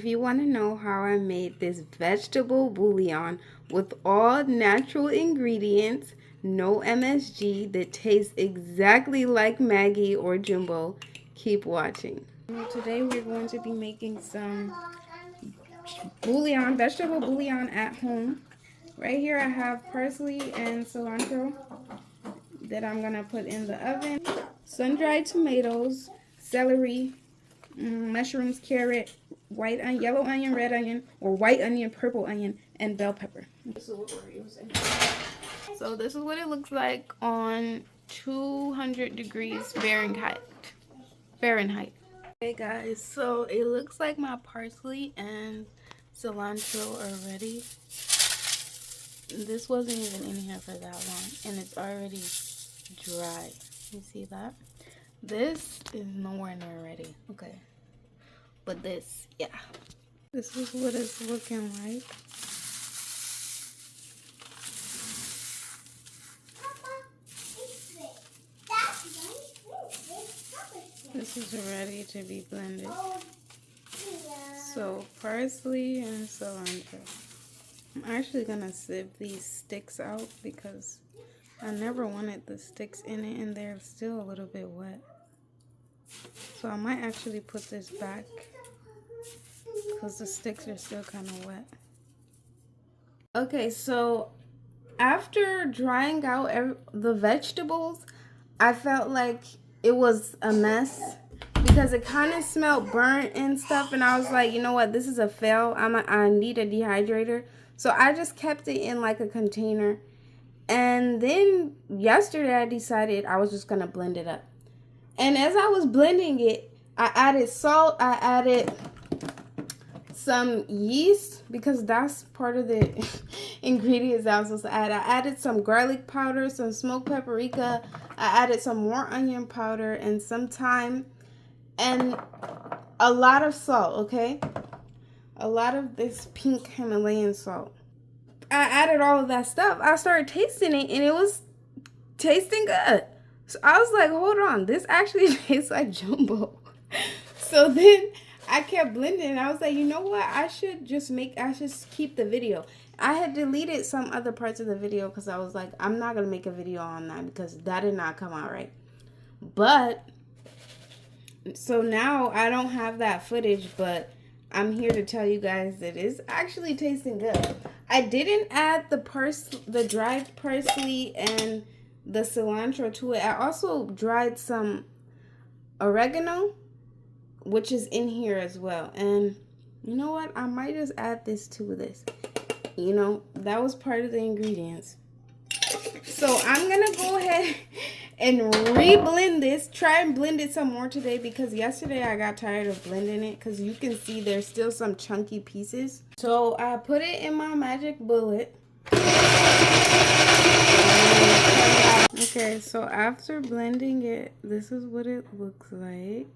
If you want to know how I made this vegetable bouillon with all natural ingredients, no MSG, that tastes exactly like Maggie or Jumbo, keep watching. Today we're going to be making some bouillon, vegetable bouillon at home. Right here I have parsley and cilantro that I'm going to put in the oven. Sun-dried tomatoes, celery, mushrooms, carrot, white onion, yellow onion, red onion, or white onion, purple onion, and bell pepper. This is what we're using. So this is what it looks like on 200 degrees Fahrenheit. Okay guys, so it looks like my parsley and cilantro are ready. This wasn't even in here for that long, and it's already dry. You see that? This is nowhere near ready. Okay. But this, yeah. This is what it's looking like. This is ready to be blended. So parsley and cilantro. I'm actually gonna sieve these sticks out because I never wanted the sticks in it and they're still a little bit wet. So I might actually put this back because the sticks are still kind of wet. Okay, so after drying out the vegetables, I felt like it was a mess because it kind of smelled burnt and stuff, and I was like, you know what, this is a fail. I need a dehydrator. So I just kept it in like a container, and then yesterday I decided I was just gonna blend it up. And as I was blending it, I added salt, I added some yeast because that's part of the ingredients I was supposed to add. I added some garlic powder, some smoked paprika, I added some more onion powder and some thyme and a lot of salt, okay? A lot of this pink Himalayan salt. I added all of that stuff. I started tasting it and it was tasting good. So I was like, hold on, this actually tastes like Jumbo. So then I kept blending and I was like, you know what? I should keep the video. I had deleted some other parts of the video because I was like, I'm not going to make a video on that because that did not come out right. But, so now I don't have that footage, but I'm here to tell you guys that it's actually tasting good. I didn't add the dried parsley and the cilantro to it. I also dried some oregano, which is in here as well. And you know what? I might just add this to this. You know, that was part of the ingredients. So I'm going to go ahead and re-blend this. Try and blend it some more today because yesterday I got tired of blending it because you can see there's still some chunky pieces. So I put it in my magic bullet. Okay, so after blending it, this is what it looks like.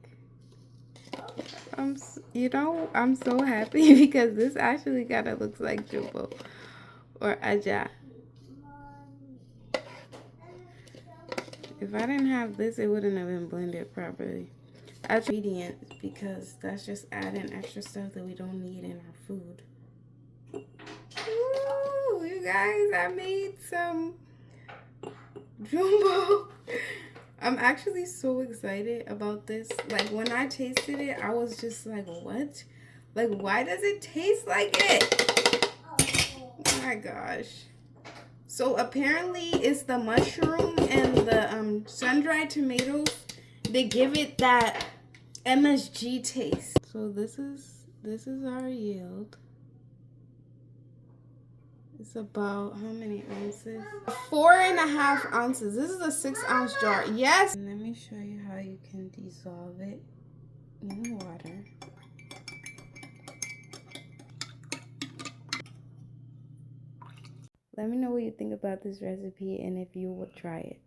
I'm so happy because this actually kind of looks like Jumbo or Aja. If I didn't have this, it wouldn't have been blended properly. Ingredients because that's just adding extra stuff that we don't need in our food. Ooh, you guys, I made some Jumbo. I'm actually so excited about this. Like, when I tasted it, I was just like, what? Like, why does it taste like it? Oh my gosh. So apparently it's the mushroom and the sun-dried tomatoes. They give it that MSG taste. So this is our yield. It's about how many ounces? 4.5 ounces. This is a 6-ounce jar. Yes. Let me show you how you can dissolve it in water. Let me know what you think about this recipe and if you would try it.